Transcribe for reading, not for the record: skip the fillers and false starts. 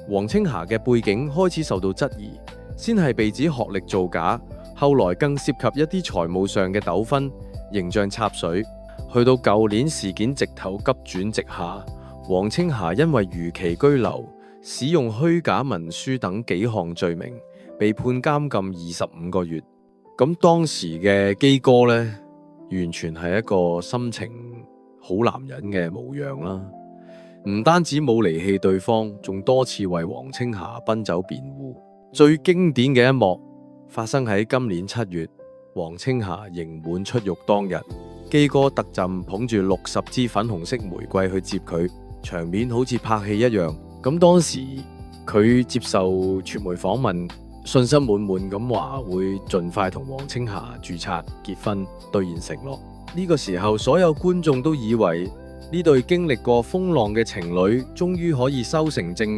王青霞嘅背景開始受到質疑，先係被指學歷造假，後來更涉及一啲財務上嘅糾紛、形象插水，去到舊年事件直頭急轉直下，王青霞因為逾期居留、使用虛假文書等幾項罪名，被判監禁25個月。咁當時嘅基哥呢，完全係一個心情好男人嘅模樣啦。唔單止冇離棄對方，仲多次為王青霞奔走辯護。最經典嘅一幕發生喺今年7月，王青霞刑滿出獄當日，基哥特陣捧住60支粉紅色玫瑰去接佢，場面好似拍戲一樣。咁當時佢接受傳媒訪問，信心滿滿咁話會盡快同王青霞註冊結婚，兌現承諾。呢個時候，所有觀眾都以為呢對經歷過風浪嘅情侶終於可以修成正果。